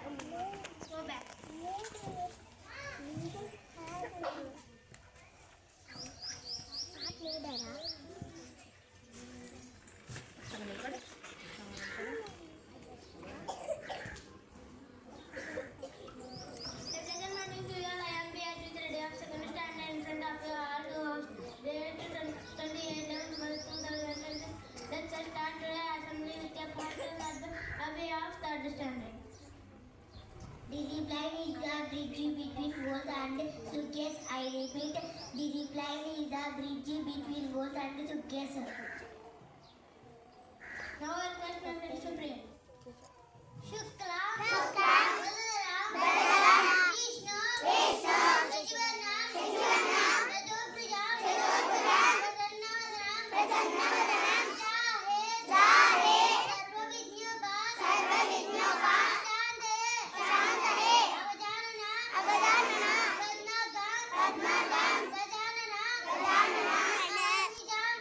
Go back. The reply is the bridge between walls and suitcase. I repeat, the reply is the bridge between walls and suitcase. Now I request my friends to pray. Shuklam, Shuklam, Balaram, Vishnu, Vishnu, Sachivanam, Sachivanam, Rajoprijam, Rajoprijam, Prasannavanam, Prasannavanam, Jahe, Jahe, Sarvavidnyopa, Sarvavidnyopa, Shante, Shante, Avajanana, Avajanana, Padmagan, Padmagan, Gajanana, Gajanana, Anamijam.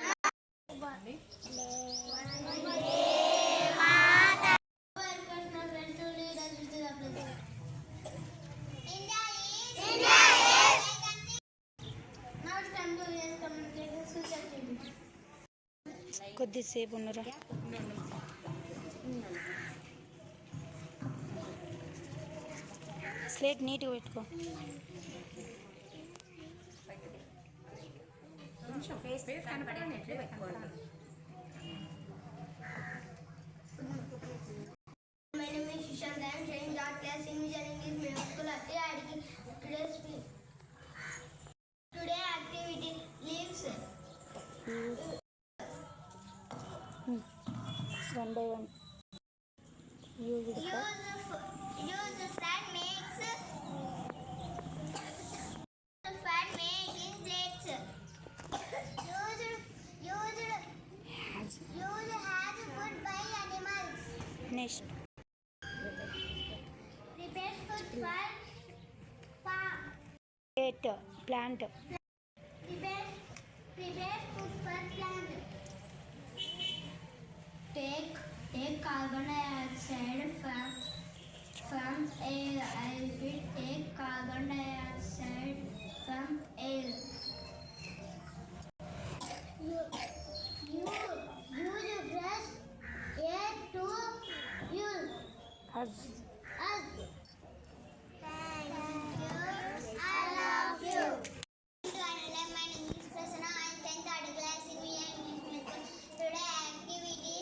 కొద్దిసేపు ఉన్నరా slate నీట్గా పెట్టుకో. My name is Shishant. I am sharing that class in English Middle School at Adiki. Today activity leaves. One by one. Use fat makes plates. Use has food by animals. Next. Prepares food for plant. Prepares food for plant. Take carbon dioxide from air. I repeat, take carbon dioxide from air. Use fresh air to use. Us. Thank you. I love you. My name is Prasanna. I am 10th class in English. Today activity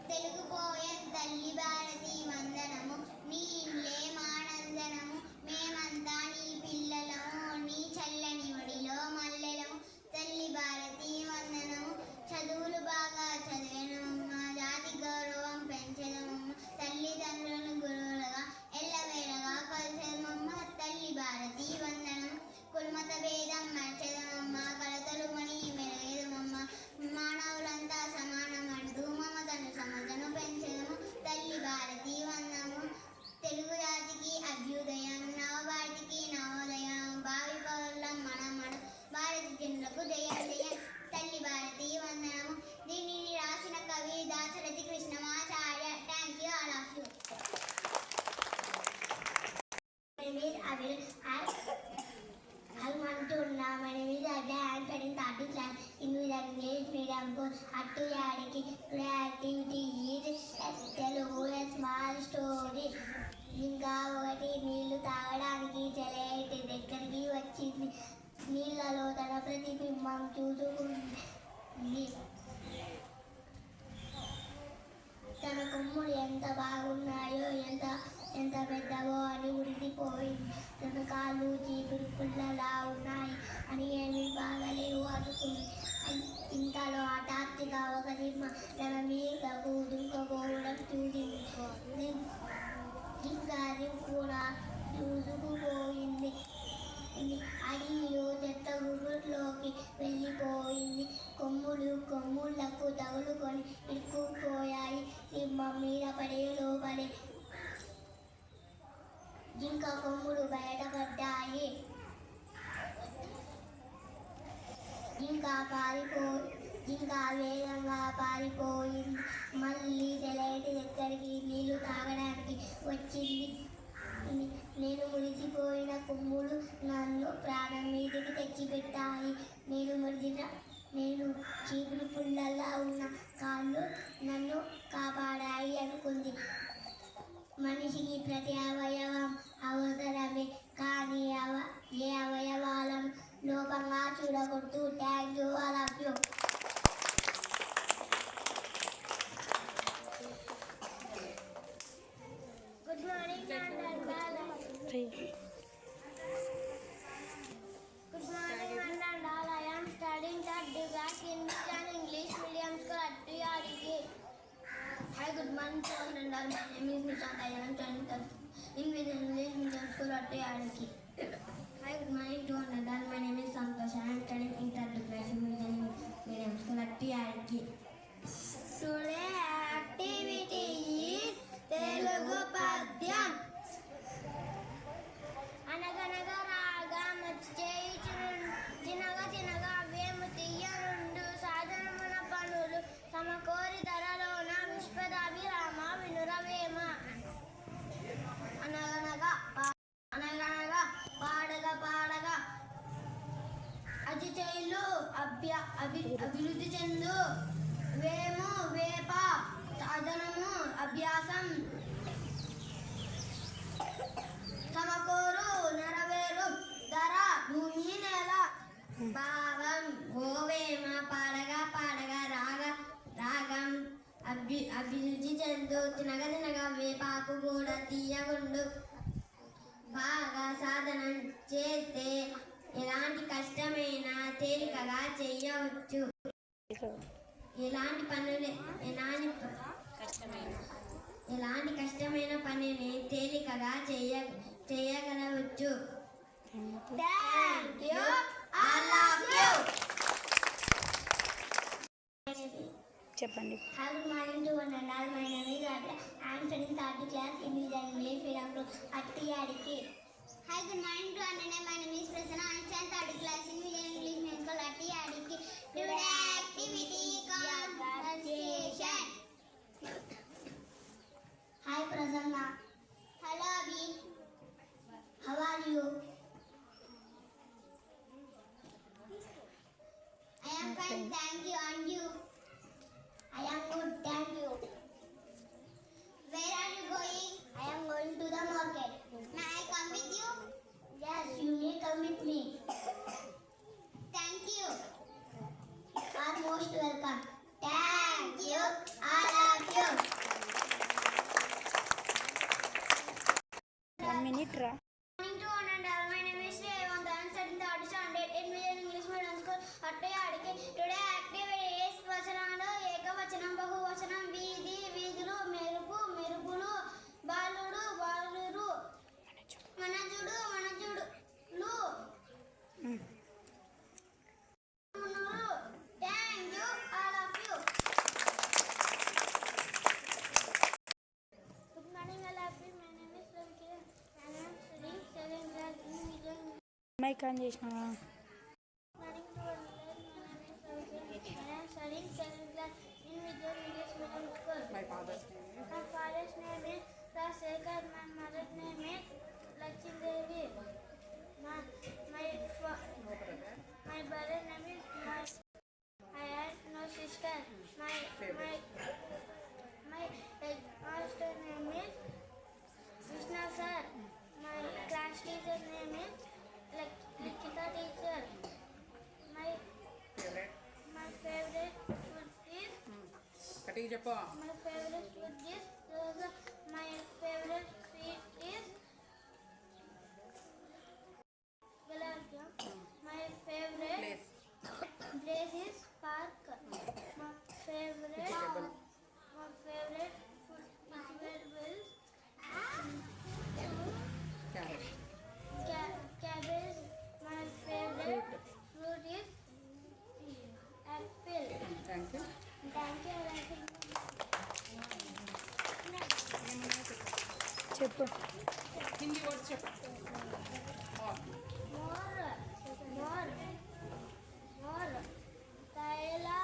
Telugu poem తల్లి భారతి వందనము నీ ఇల్లే మానందనము మేమంతా నీ పిల్లలము నీ చల్లని ఒడిలో మల్లెలము తల్లి భారతి వందనము చదువులు బాగా చదివేనమ్మ జాతి గౌరవం పెంచదమమ్మ తల్లిదండ్రులను గురువులుగా ఎల్లవేళగా కొలిచెదమమ్మ తల్లి భారతి వందనము కుల్మత భేదం మర్చెదమమ్మ కలతలు మణి మెరగేదమమ్మ మానవులంతా సమానమంటూ మమతను సమతను పెంచెదము తల్లి భారతి వందనము తెలుగు జాతికి అభ్యుదయం నవభారతికి నవోదయం భావి పౌరులం మనమడు భారతి జనులకు జయం జయం తల్లి భారతి వందనము దీనిని రాసిన కవి Dasarathi Krishnamacharya. Thank you all of you. I want to know my name is Adla. I am studying 30th class in English medium school at Adiki. Today activity is Telugu a small story. ఇంకా ఒకటి నీళ్లు తాగడానికి చెలయేటి దగ్గరికి వచ్చింది. నీళ్లలో తన ప్రతిబింబం చూసుకుంది. తన కొమ్ములు ఎంత బాగున్నాయో ఎంత పెద్దవో అని ఉడికిపోయింది. తన కాళ్ళు చీపురు పుల్లలా ఉన్నాయి అని ఏమీ బాగలేవు అనుకుంది. ఇంతలో హఠాత్తుగా ఒక సింహ తన మీదకు దూకపోవడం చూసింది. ఇంకా అది కూడా దూసుకుపోయింది. అడవిలో చెత్త గుర్రులోకి వెళ్ళిపోయింది. కొమ్ములకు తగులుకొని ఇరుక్కుపోయాయి. సింహం మీద పడే లోపలే జింక కొమ్ములు బయటపడ్డాయి. జింక ఇంకా వేగంగా పారిపోయింది. మళ్ళీ సెలయేటి దగ్గరికి నీళ్లు తాగడానికి వచ్చింది. నేను మురిసిపోయిన కొమ్ములు నన్ను ప్రాణం మీదకి తెచ్చిపెట్టాయి. నేను చీపురు పుల్లలా ఉన్న కాళ్ళు నన్ను కాపాడాయి అనుకుంది. మనిషికి ప్రతి అవయవం అవసరమే, కానీ ఏ అవయవాలను లోపంగా చూడకూడదు. Thank you, I love you. Good morning three Good morning, one and all. I am studying third class in Mission English Medium School at TRK. Hi, good morning, one and all. My name is Nishant. I am studying third in Mission English Medium School at TRK. Hi, good morning, one and all. My name is Santosh. I am studying in third class in Mission English Medium School at TRK. Today activity is Telugu Padyam. అనగనగా రాగా చినగా చినగా వేము తీయనుండు సాధనమున పనులు సమకోరి ధరలోన విశ్వదాభిరామ వినురవేమ. అనగనగా పాడగా పాడగా అతిశైలు అభివృద్ధి చెందు వేము వేప సాధనము అభ్యాసం సమకూరు నెరవేరు ధర భూమి నేల భావం గోవేమ పాడగా పాడగా రాగం అభివృద్ధి చెందు తినగా వేపాకు కూడా తీయగుండు. బాగా సాధనం చేస్తే ఎలాంటి కష్టమైనా తేలికగా చేయవచ్చు. ఎలాంటి కష్టమైన పనిని తేలికగా చేయగలవచ్చు. Thank you, I love you. చెప్పండి. Hi, good morning to one and all. My name is Adya. I am studying third class in English Medium School at TRK. Hi, good morning to one and all. My name is Prasanna. I am studying third class in English Medium School at TRK. Today activity conversation. Hi, Prasanna. Hello, Abhi. How are you? I am fine, thank you. And you? I am good, thank you. Where are you going? I am going to the market. May I come with you? Yes, you may come with me. Thank you. You are most welcome. Thank you. I love you. 1 minute రా. Morning to one and all. My name is Revant. I am studying third standard in English Medium School at TRK. Today activity is వచనాలు ఏకవచనం బహువచనం వీధి వీధులు మెరుపు మెరుపులు బాలుడు బాలురు మనజుడు మనజుడులు మునులు. Thank you, I love you. Good morning, I love you. My name is Ravikiran. I am studying seventh class in Vijay. Mike on చేసినావా? Morning to one and all. My name is Rvikiran. I am studying seventh class in Vijay English Medium School. My father's name is Rajsekhar. My mother's name is Lakshmi Devi. My brother's name is Kumar. I have no sister. My headmaster name is Krishna sir. My class teacher name is Likita teacher. My favorite food is my favorite food is my favorite sweet is gulab jamun. My favorite place is park. My favorite food vegetables cabbage. My favorite fruit is apple. Thank you. Thank you. చెప్పు. Hindi words చెప్పు. More. Thaila.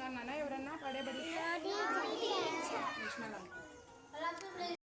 అన్నానా ఎవరన్నా పడే బడి teacher. National uncle